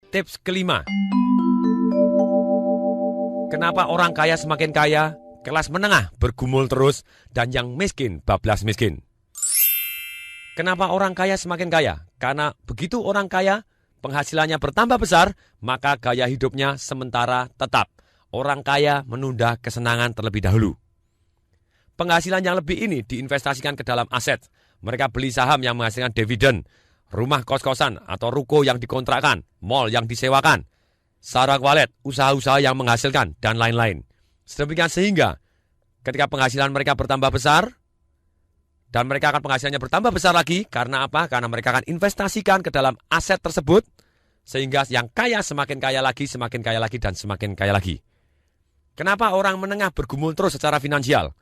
Tips kelima. Kenapa orang kaya semakin kaya, kelas menengah bergumul terus, dan yang miskin bablas miskin? Kenapa orang kaya semakin kaya? Karena begitu orang kaya, penghasilannya bertambah besar, maka gaya hidupnya sementara tetap. Orang kaya menunda kesenangan terlebih dahulu. Penghasilan yang lebih ini diinvestasikan ke dalam aset. Mereka beli saham yang menghasilkan dividen, rumah kos-kosan atau ruko yang dikontrakkan, mal yang disewakan, sarang walet, usaha-usaha yang menghasilkan, dan lain-lain. Sedemikian sehingga ketika penghasilan mereka bertambah besar, dan mereka akan penghasilannya bertambah besar lagi, karena apa? Karena mereka akan investasikan ke dalam aset tersebut, sehingga yang kaya semakin kaya lagi, dan semakin kaya lagi. Kenapa orang menengah bergumul terus secara finansial?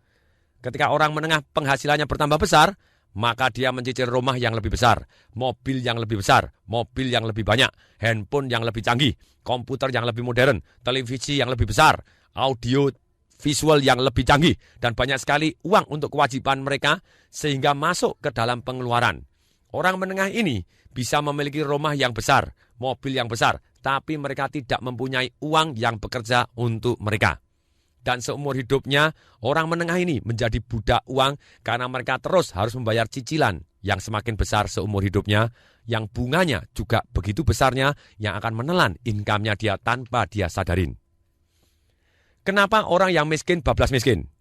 Ketika orang menengah penghasilannya bertambah besar, maka dia mencicil rumah yang lebih besar, mobil yang lebih besar, mobil yang lebih banyak, handphone yang lebih canggih, komputer yang lebih modern, televisi yang lebih besar, audio visual yang lebih canggih, dan banyak sekali uang untuk kewajiban mereka sehingga masuk ke dalam pengeluaran. Orang menengah ini bisa memiliki rumah yang besar, mobil yang besar, tapi mereka tidak mempunyai uang yang bekerja untuk mereka. Dan seumur hidupnya, orang menengah ini menjadi budak uang karena mereka terus harus membayar cicilan yang semakin besar seumur hidupnya, yang bunganya juga begitu besarnya, yang akan menelan income-nya dia tanpa dia sadarin. Kenapa orang yang miskin bablas miskin?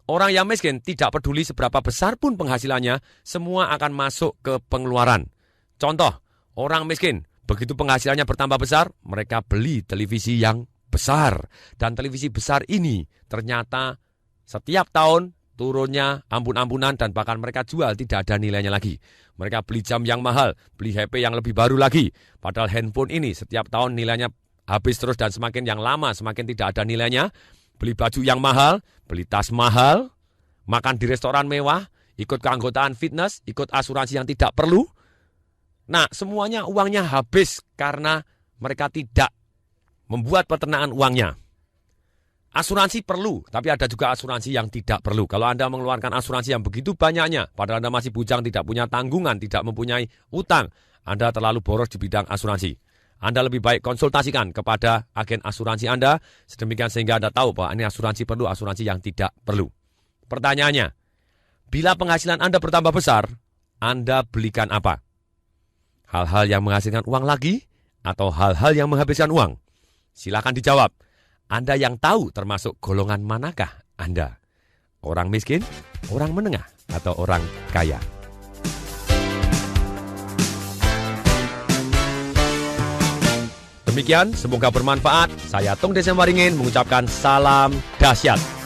Orang yang miskin tidak peduli seberapa besar pun penghasilannya, semua akan masuk ke pengeluaran. Contoh, orang miskin, begitu penghasilannya bertambah besar, mereka beli televisi yang besar. Dan televisi besar ini ternyata setiap tahun turunnya ampun-ampunan, dan bahkan mereka jual tidak ada nilainya lagi. Mereka beli jam yang mahal, beli HP yang lebih baru lagi. Padahal handphone ini setiap tahun nilainya habis terus, dan semakin yang lama semakin tidak ada nilainya. Beli baju yang mahal, beli tas mahal, makan di restoran mewah, ikut keanggotaan fitness, ikut asuransi yang tidak perlu. Nah, semuanya uangnya habis karena mereka tidak membuat peternakan uangnya. Asuransi perlu, tapi ada juga asuransi yang tidak perlu. Kalau Anda mengeluarkan asuransi yang begitu banyaknya, padahal Anda masih bujang, tidak punya tanggungan, tidak mempunyai utang, Anda terlalu boros di bidang asuransi. Anda lebih baik konsultasikan kepada agen asuransi Anda, sedemikian sehingga Anda tahu bahwa ini asuransi perlu, asuransi yang tidak perlu. Pertanyaannya, bila penghasilan Anda bertambah besar, Anda belikan apa? Hal-hal yang menghasilkan uang lagi, atau hal-hal yang menghabiskan uang? Silakan dijawab. Anda yang tahu termasuk golongan manakah Anda? Orang miskin, orang menengah, atau orang kaya? Demikian, semoga bermanfaat. Saya Tung Desem Waringin mengucapkan salam dahsyat.